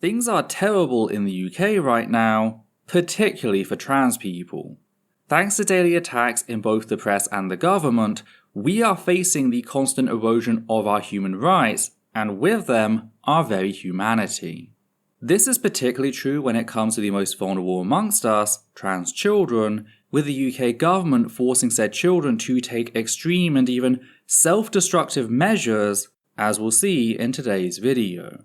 Things are terrible in the UK right now, particularly for trans people. Thanks to daily attacks in both the press and the government, we are facing the constant erosion of our human rights, and with them, our very humanity. This is particularly true when it comes to the most vulnerable amongst us, trans children, with the UK government forcing said children to take extreme and even self-destructive measures, as we'll see in today's video.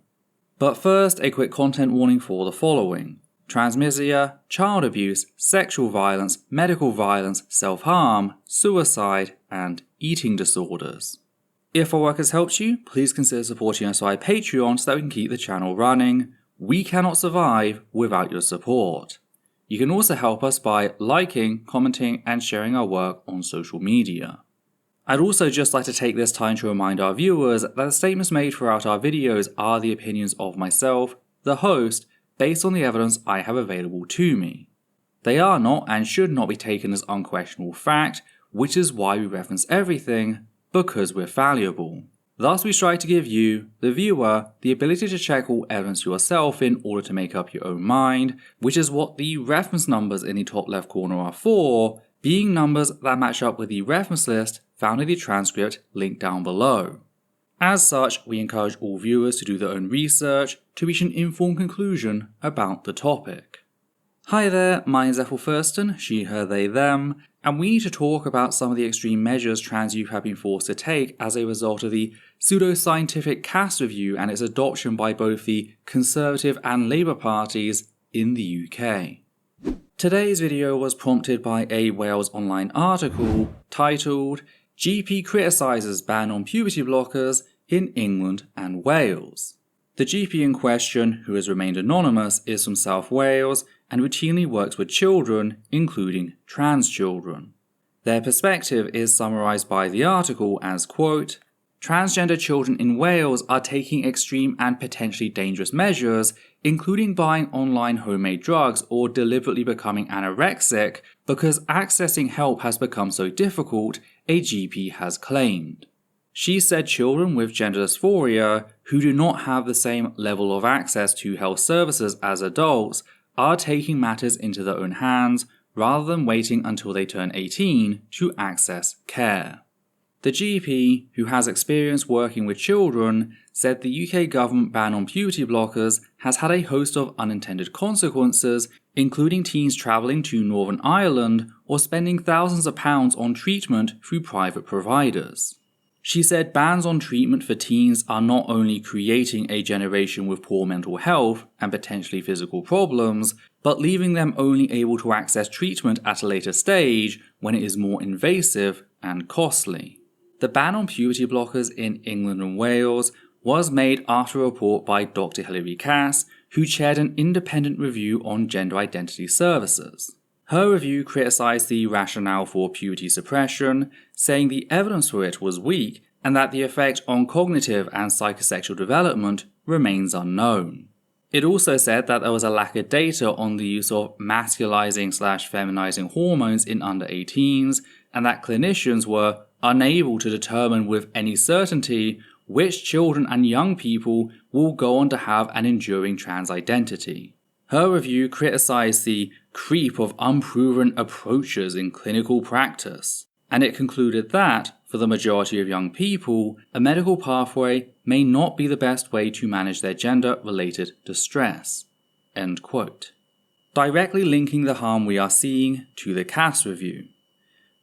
But first, a quick content warning for the following: transmisia, child abuse, sexual violence, medical violence, self-harm, suicide, and eating disorders. If our work has helped you, please consider supporting us via Patreon so that we can keep the channel running. We cannot survive without your support. You can also help us by liking, commenting, and sharing our work on social media. I'd also just like to take this time to remind our viewers that the statements made throughout our videos are the opinions of myself, the host, based on the evidence I have available to me. They are not and should not be taken as unquestionable fact, which is why we reference everything, because we're fallible. Thus we strive to give you, the viewer, the ability to check all evidence yourself in order to make up your own mind, which is what the reference numbers in the top left corner are for, being numbers that match up with the reference list found in the transcript linked down below. As such, we encourage all viewers to do their own research to reach an informed conclusion about the topic. Hi there, my name is Ethel Thurston, she, her, they, them, and we need to talk about some of the extreme measures trans youth have been forced to take as a result of the pseudo-scientific caste review and its adoption by both the Conservative and Labour parties in the UK. Today's video was prompted by a Wales Online article titled "GP Criticises Ban on Puberty Blockers in England and Wales." The GP in question, who has remained anonymous, is from South Wales and routinely works with children, including trans children. Their perspective is summarised by the article as, quote, "Transgender children in Wales are taking extreme and potentially dangerous measures, including buying online homemade drugs or deliberately becoming anorexic because accessing help has become so difficult," a GP has claimed. She said children with gender dysphoria, who do not have the same level of access to health services as adults, are taking matters into their own hands rather than waiting until they turn 18 to access care. The GP, who has experience working with children, said the UK government ban on puberty blockers has had a host of unintended consequences, including teens travelling to Northern Ireland or spending thousands of pounds on treatment through private providers. She said bans on treatment for teens are not only creating a generation with poor mental health and potentially physical problems, but leaving them only able to access treatment at a later stage when it is more invasive and costly. The ban on puberty blockers in England and Wales was made after a report by Dr. Hilary Cass, who chaired an independent review on gender identity services. Her review criticised the rationale for puberty suppression, saying the evidence for it was weak and that the effect on cognitive and psychosexual development remains unknown. It also said that there was a lack of data on the use of masculizing/feminizing hormones in under 18s, and that clinicians were unable to determine with any certainty which children and young people will go on to have an enduring trans identity. Her review criticised the creep of unproven approaches in clinical practice, and it concluded that, for the majority of young people, a medical pathway may not be the best way to manage their gender-related distress. End quote. Directly linking the harm we are seeing to the Cass review.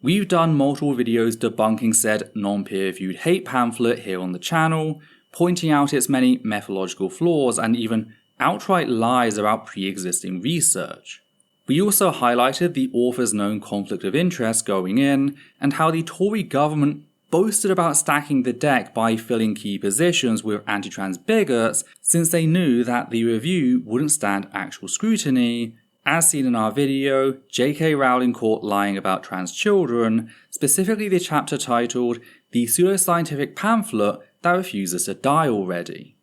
We've done multiple videos debunking said non-peer-reviewed hate pamphlet here on the channel, pointing out its many methodological flaws and even outright lies about pre-existing research. We also highlighted the author's known conflict of interest going in, and how the Tory government boasted about stacking the deck by filling key positions with anti-trans bigots, since they knew that the review wouldn't stand actual scrutiny. As seen in our video, J.K. Rowling caught lying about trans children, specifically the chapter titled "The Pseudoscientific Pamphlet That Refuses to Die Already."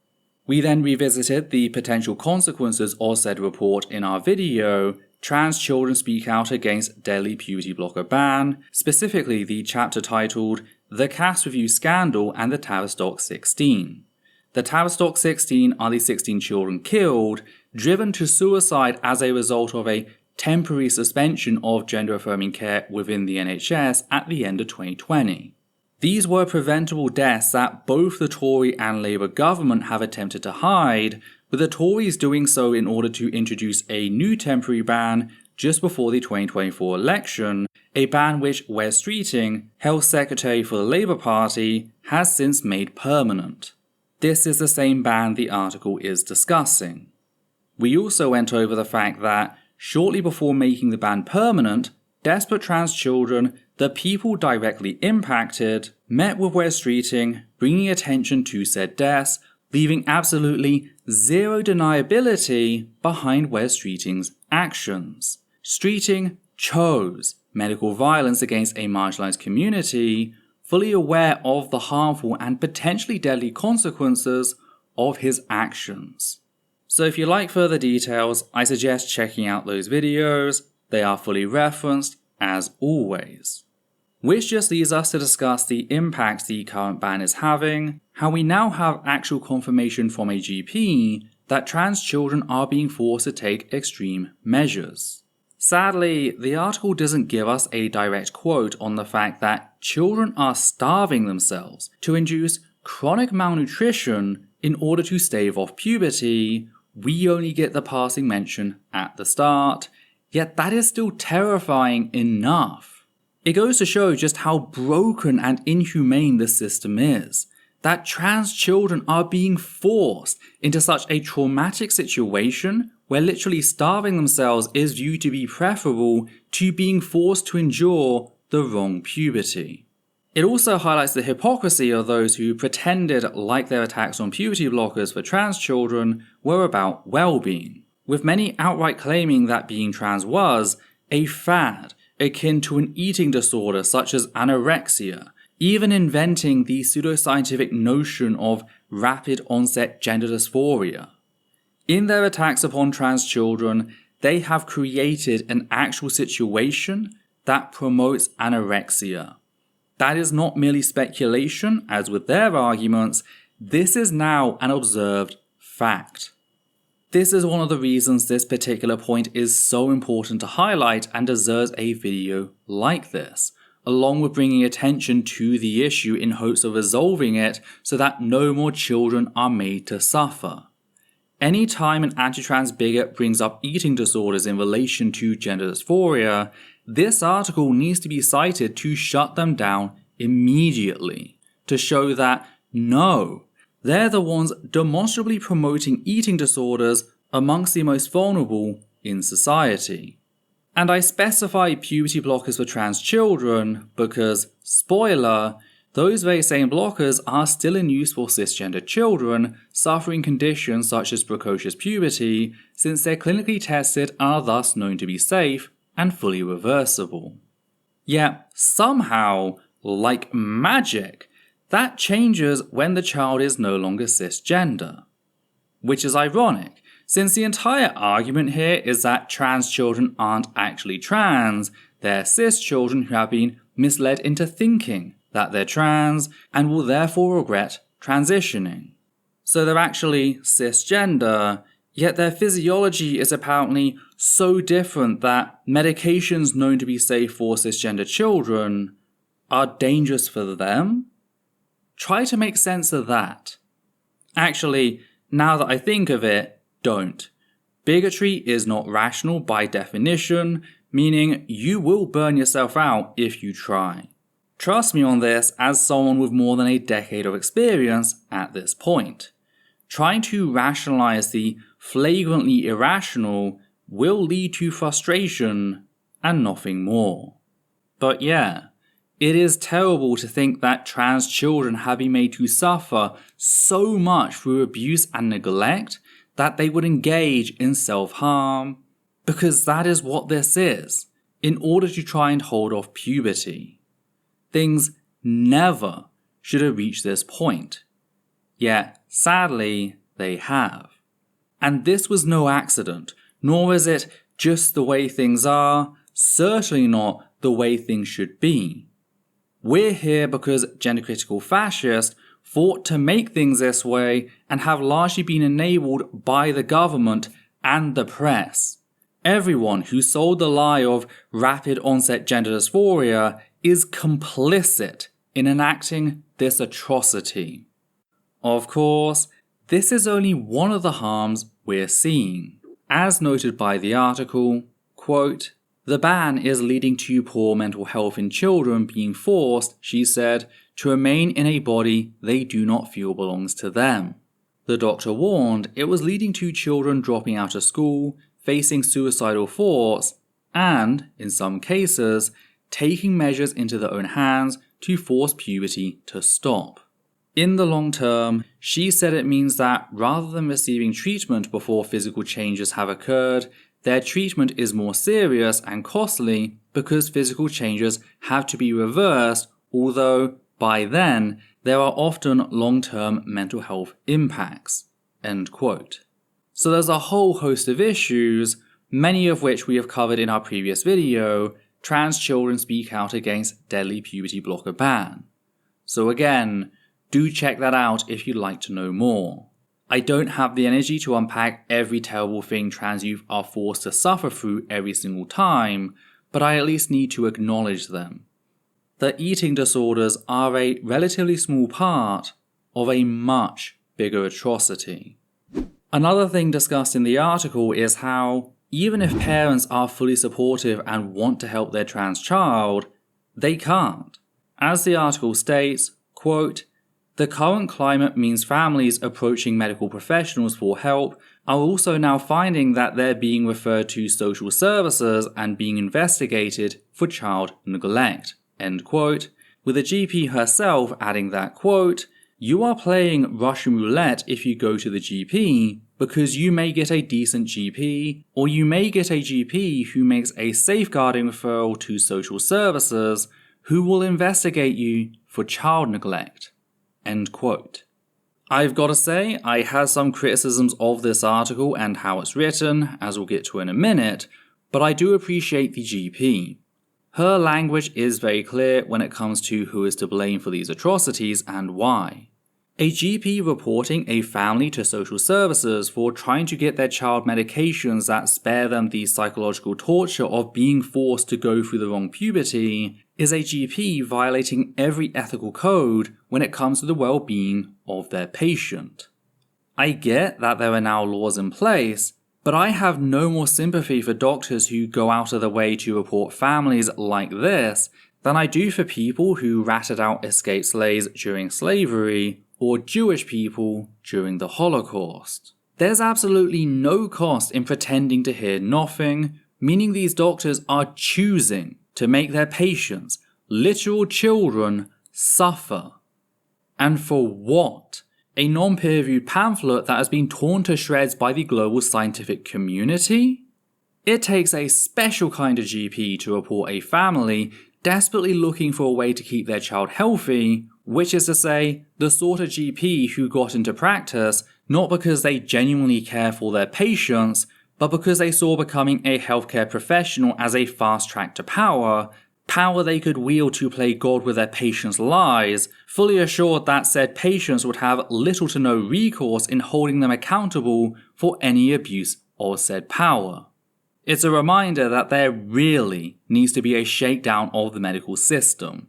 We then revisited the potential consequences of said report in our video, Trans Children Speak Out Against Deadly Puberty Blocker Ban, specifically the chapter titled "The Cass Review Scandal and the Tavistock 16." The Tavistock 16 are the 16 children killed, driven to suicide as a result of a temporary suspension of gender-affirming care within the NHS at the end of 2020. These were preventable deaths that both the Tory and Labour government have attempted to hide, with the Tories doing so in order to introduce a new temporary ban just before the 2024 election, a ban which Wes Streeting, Health Secretary for the Labour Party, has since made permanent. This is the same ban the article is discussing. We also went over the fact that, shortly before making the ban permanent, desperate trans children, the people directly impacted, met with Wes Streeting, bringing attention to said deaths, leaving absolutely zero deniability behind Wes Streeting's actions. Streeting chose medical violence against a marginalized community, fully aware of the harmful and potentially deadly consequences of his actions. So if you like further details, I suggest checking out those videos. They are fully referenced, as always. Which just leads us to discuss the impact the current ban is having, how we now have actual confirmation from a GP that trans children are being forced to take extreme measures. Sadly, the article doesn't give us a direct quote on the fact that children are starving themselves to induce chronic malnutrition in order to stave off puberty. We only get the passing mention at the start, yet that is still terrifying enough. It goes to show just how broken and inhumane this system is, that trans children are being forced into such a traumatic situation where literally starving themselves is viewed to be preferable to being forced to endure the wrong puberty. It also highlights the hypocrisy of those who pretended like their attacks on puberty blockers for trans children were about well-being, with many outright claiming that being trans was a fad, akin to an eating disorder such as anorexia, even inventing the pseudoscientific notion of rapid onset gender dysphoria. In their attacks upon trans children, they have created an actual situation that promotes anorexia. That is not merely speculation, as with their arguments, this is now an observed fact. This is one of the reasons this particular point is so important to highlight and deserves a video like this, along with bringing attention to the issue in hopes of resolving it so that no more children are made to suffer. Any time an anti-trans bigot brings up eating disorders in relation to gender dysphoria, this article needs to be cited to shut them down immediately, to show that no, they're the ones demonstrably promoting eating disorders amongst the most vulnerable in society. And I specify puberty blockers for trans children because, spoiler, those very same blockers are still in use for cisgender children suffering conditions such as precocious puberty, since they're clinically tested and are thus known to be safe and fully reversible. Yet, somehow, like magic, that changes when the child is no longer cisgender. Which is ironic, since the entire argument here is that trans children aren't actually trans, they're cis children who have been misled into thinking that they're trans and will therefore regret transitioning. So they're actually cisgender, yet their physiology is apparently so different that medications known to be safe for cisgender children are dangerous for them? Try to make sense of that. Actually, now that I think of it, don't. Bigotry is not rational by definition, meaning you will burn yourself out if you try. Trust me on this as someone with more than a decade of experience at this point. Trying to rationalize the flagrantly irrational will lead to frustration and nothing more. But yeah, it is terrible to think that trans children have been made to suffer so much through abuse and neglect that they would engage in self-harm, because that is what this is, in order to try and hold off puberty. Things never should have reached this point. Yet, sadly, they have. And this was no accident, nor is it just the way things are, certainly not the way things should be. We're here because gender-critical fascists fought to make things this way and have largely been enabled by the government and the press. Everyone who sold the lie of rapid onset gender dysphoria is complicit in enacting this atrocity. Of course, this is only one of the harms we're seeing. As noted by the article, quote, "The ban is leading to poor mental health in children being forced," she said, "to remain in a body they do not feel belongs to them." The doctor warned it was leading to children dropping out of school, facing suicidal thoughts, and, in some cases, taking measures into their own hands to force puberty to stop. In the long term, she said it means that rather than receiving treatment before physical changes have occurred, their treatment is more serious and costly because physical changes have to be reversed, although, by then, there are often long-term mental health impacts. End quote. So there's a whole host of issues, many of which we have covered in our previous video. Trans children speak out against deadly puberty blocker ban. So again, do check that out if you'd like to know more. I don't have the energy to unpack every terrible thing trans youth are forced to suffer through every single time, but I at least need to acknowledge them. The eating disorders are a relatively small part of a much bigger atrocity. Another thing discussed in the article is how, even if parents are fully supportive and want to help their trans child, they can't. As the article states, quote, "The current climate means families approaching medical professionals for help are also now finding that they're being referred to social services and being investigated for child neglect." End quote, with the GP herself adding that, quote, "You are playing Russian roulette if you go to the GP because you may get a decent GP, or you may get a GP who makes a safeguarding referral to social services who will investigate you for child neglect." End quote. I've got to say, I had some criticisms of this article and how it's written, as we'll get to in a minute, but I do appreciate the GP. Her language is very clear when it comes to who is to blame for these atrocities and why. A GP reporting a family to social services for trying to get their child medications that spare them the psychological torture of being forced to go through the wrong puberty is a GP violating every ethical code when it comes to the well-being of their patient. I get that there are now laws in place, but I have no more sympathy for doctors who go out of their way to report families like this than I do for people who ratted out escaped slaves during slavery or Jewish people during the Holocaust. There's absolutely no cost in pretending to hear nothing, meaning these doctors are choosing to make their patients, literal children, suffer. And for what? A non-peer-reviewed pamphlet that has been torn to shreds by the global scientific community? It takes a special kind of GP to report a family desperately looking for a way to keep their child healthy, which is to say, the sort of GP who got into practice not because they genuinely care for their patients, but because they saw becoming a healthcare professional as a fast track to power they could wield to play God with their patients' lives, fully assured that said patients would have little to no recourse in holding them accountable for any abuse of said power. It's a reminder that there really needs to be a shakedown of the medical system.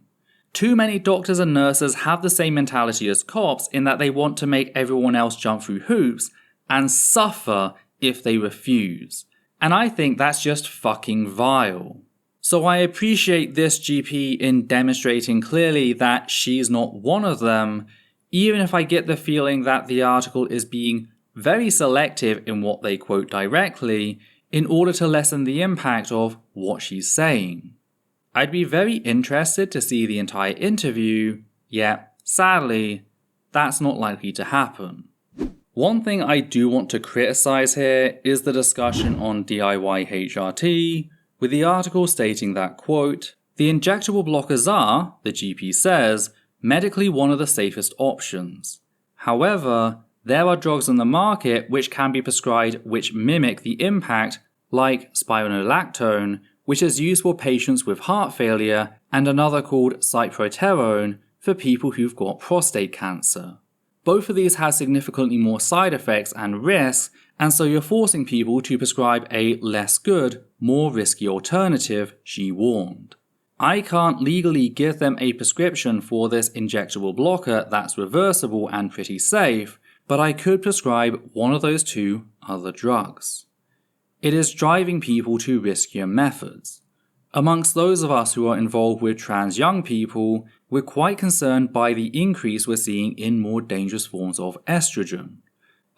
Too many doctors and nurses have the same mentality as cops in that they want to make everyone else jump through hoops and suffer if they refuse. And I think that's just fucking vile. So I appreciate this GP in demonstrating clearly that she's not one of them, even if I get the feeling that the article is being very selective in what they quote directly in order to lessen the impact of what she's saying. I'd be very interested to see the entire interview, yet, sadly, that's not likely to happen. One thing I do want to criticize here is the discussion on DIY HRT, with the article stating that, quote, "The injectable blockers are, the GP says, medically one of the safest options. However, there are drugs on the market which can be prescribed which mimic the impact, like spironolactone, which is used for patients with heart failure, and another called cyproterone for for people who've got prostate cancer. Both of these have significantly more side effects and risks, and so you're forcing people to prescribe a less good, more risky alternative, she warned. I can't legally give them a prescription for this injectable blocker that's reversible and pretty safe, but I could prescribe one of those two other drugs. It is driving people to riskier methods. Amongst those of us who are involved with trans young people, we're quite concerned by the increase we're seeing in more dangerous forms of estrogen.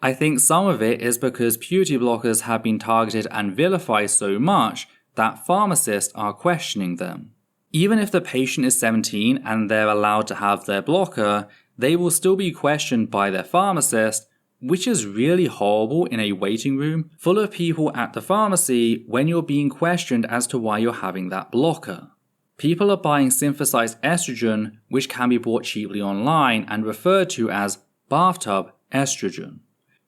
I think some of it is because puberty blockers have been targeted and vilified so much that pharmacists are questioning them. Even if the patient is 17 and they're allowed to have their blocker, they will still be questioned by their pharmacist, which is really horrible in a waiting room full of people at the pharmacy when you're being questioned as to why you're having that blocker. People are buying synthesized estrogen, which can be bought cheaply online and referred to as bathtub estrogen.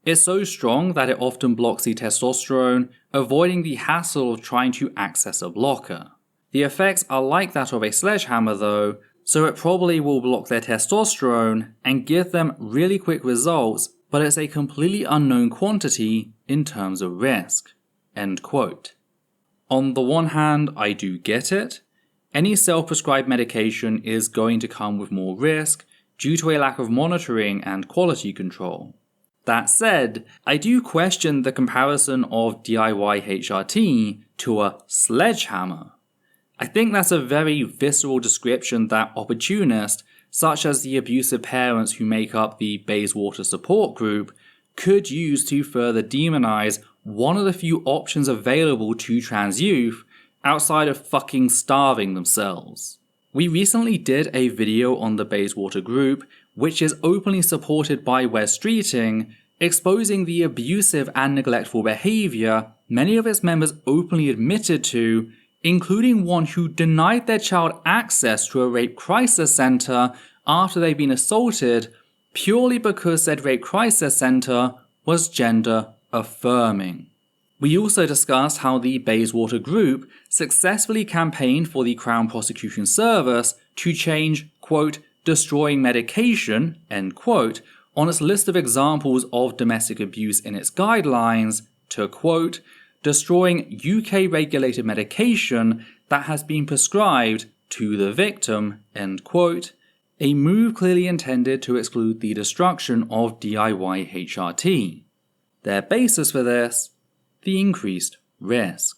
It's so strong that it often blocks the testosterone, avoiding the hassle of trying to access a blocker. The effects are like that of a sledgehammer though, so it probably will block their testosterone and give them really quick results, but it's a completely unknown quantity in terms of risk." End quote. On the one hand, I do get it. Any self-prescribed medication is going to come with more risk due to a lack of monitoring and quality control. That said, I do question the comparison of DIY HRT to a sledgehammer. I think that's a very visceral description that opportunists, such as the abusive parents who make up the Bayswater support group, could use to further demonize one of the few options available to trans youth outside of fucking starving themselves. We recently did a video on the Bayswater group, which is openly supported by Wes Streeting, exposing the abusive and neglectful behavior many of its members openly admitted to, including one who denied their child access to a rape crisis center after they'd been assaulted purely because said rape crisis center was gender affirming. We also discussed how the Bayswater group successfully campaigned for the Crown Prosecution Service to change, quote, destroying medication, end quote, on its list of examples of domestic abuse in its guidelines to, quote, destroying UK regulated medication that has been prescribed to the victim, end quote, a move clearly intended to exclude the destruction of DIY HRT. Their basis for this? The increased risk,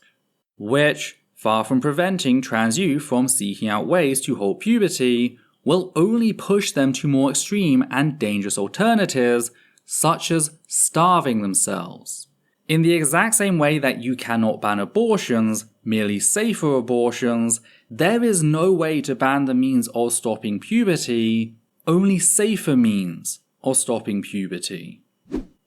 which, far from preventing trans youth from seeking out ways to halt puberty, will only push them to more extreme and dangerous alternatives, such as starving themselves. In the exact same way that you cannot ban abortions, merely safer abortions, there is no way to ban the means of stopping puberty, only safer means of stopping puberty.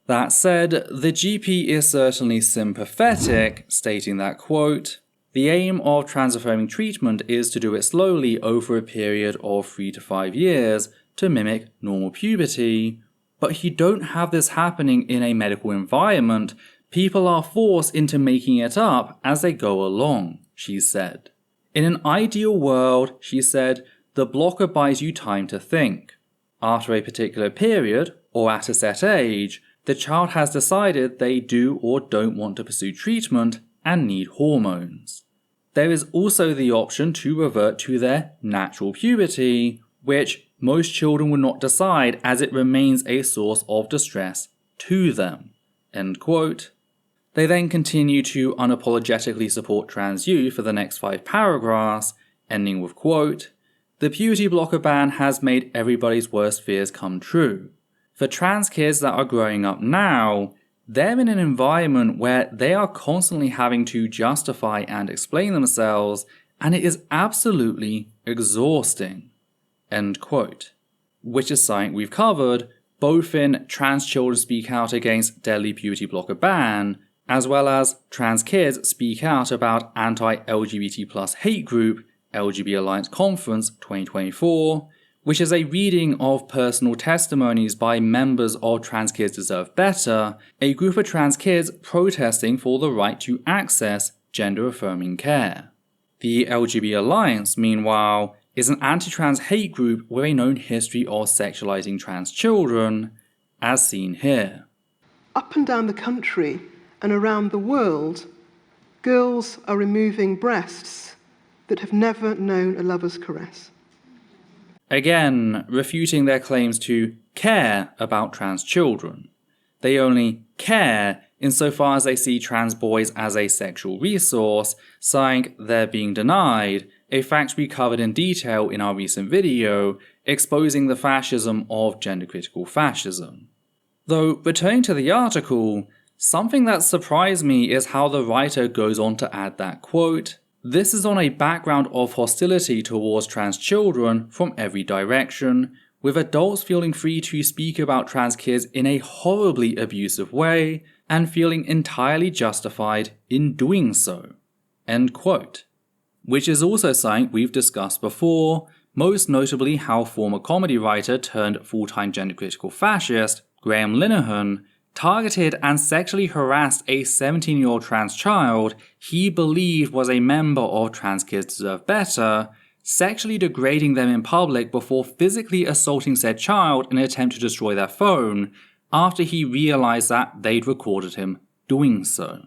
That said, the GP is certainly sympathetic, stating that, quote, the aim of trans-affirming treatment is to do it slowly over a period of 3 to 5 years to mimic normal puberty, but you don't have this happening in a medical environment. People are forced into making it up as they go along, she said. In an ideal world, she said, the blocker buys you time to think. After a particular period, or at a set age, the child has decided they do or don't want to pursue treatment and need hormones. There is also the option to revert to their natural puberty, which most children would not decide as it remains a source of distress to them. End quote. They then continue to unapologetically support trans youth for the next 5 paragraphs, ending with, quote, the puberty blocker ban has made everybody's worst fears come true. For trans kids that are growing up now, they're in an environment where they are constantly having to justify and explain themselves, and it is absolutely exhausting. End quote. Which is something we've covered, both in Trans Children Speak Out Against Deadly Puberty Blocker Ban, as well as Trans Kids Speak Out About Anti-LGBT+ Hate Group, LGBT Alliance Conference 2024, which is a reading of personal testimonies by members of Trans Kids Deserve Better, a group of trans kids protesting for the right to access gender-affirming care. The LGBT Alliance, meanwhile, is an anti-trans hate group with a known history of sexualizing trans children, as seen here. Up and down the country and around the world, girls are removing breasts that have never known a lover's caress. Again, refuting their claims to care about trans children. They only care insofar as they see trans boys as a sexual resource, saying they're being denied, a fact we covered in detail in our recent video, exposing the fascism of gender-critical fascism. Though, returning to the article, something that surprised me is how the writer goes on to add that, quote, "This is on a background of hostility towards trans children from every direction, with adults feeling free to speak about trans kids in a horribly abusive way, and feeling entirely justified in doing so." End quote. Which is also something we've discussed before, most notably how former comedy writer turned full-time gender-critical fascist, Graham Linehan, targeted and sexually harassed a 17-year-old trans child he believed was a member of Trans Kids Deserve Better, sexually degrading them in public before physically assaulting said child in an attempt to destroy their phone, after he realized that they'd recorded him doing so.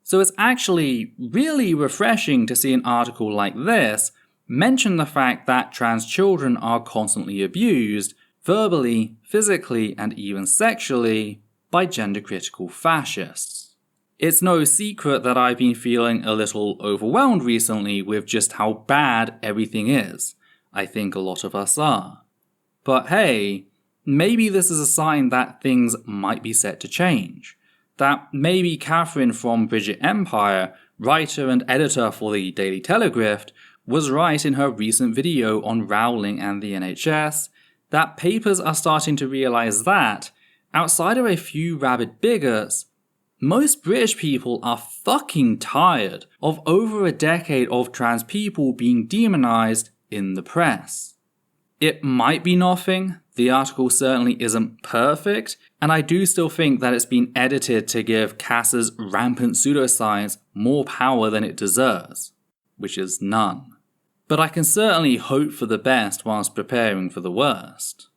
So it's actually really refreshing to see an article like this mention the fact that trans children are constantly abused, verbally, physically, and even sexually, by gender-critical fascists. It's no secret that I've been feeling a little overwhelmed recently with just how bad everything is. I think a lot of us are. But hey, maybe this is a sign that things might be set to change. That maybe Catherine from Bridget Empire, writer and editor for the Daily Telegraph, was right in her recent video on Rowling and the NHS, that papers are starting to realise that, outside of a few rabid bigots, most British people are fucking tired of over a decade of trans people being demonised in the press. It might be nothing, the article certainly isn't perfect, and I do still think that it's been edited to give Cass's rampant pseudoscience more power than it deserves, which is none. But I can certainly hope for the best whilst preparing for the worst.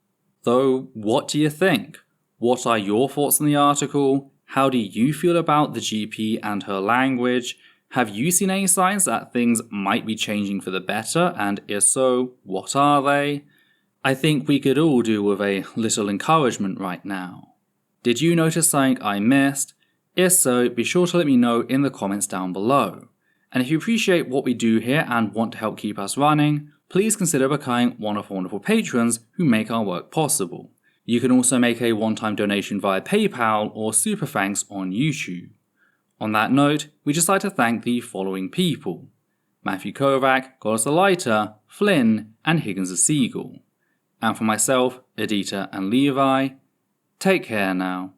Though, what do you think? What are your thoughts on the article? How do you feel about the GP and her language? Have you seen any signs that things might be changing for the better, and if so, what are they? I think we could all do with a little encouragement right now. Did you notice something I missed? If so, be sure to let me know in the comments down below. And if you appreciate what we do here and want to help keep us running, please consider becoming one of our wonderful patrons who make our work possible. You can also make a one-time donation via PayPal or Super Thanks on YouTube. On that note, we'd just like to thank the following people: Matthew Kovac, Goddess the Lighter, Flynn, and Higgins the Seagull. And for myself, Edita, and Levi, take care now.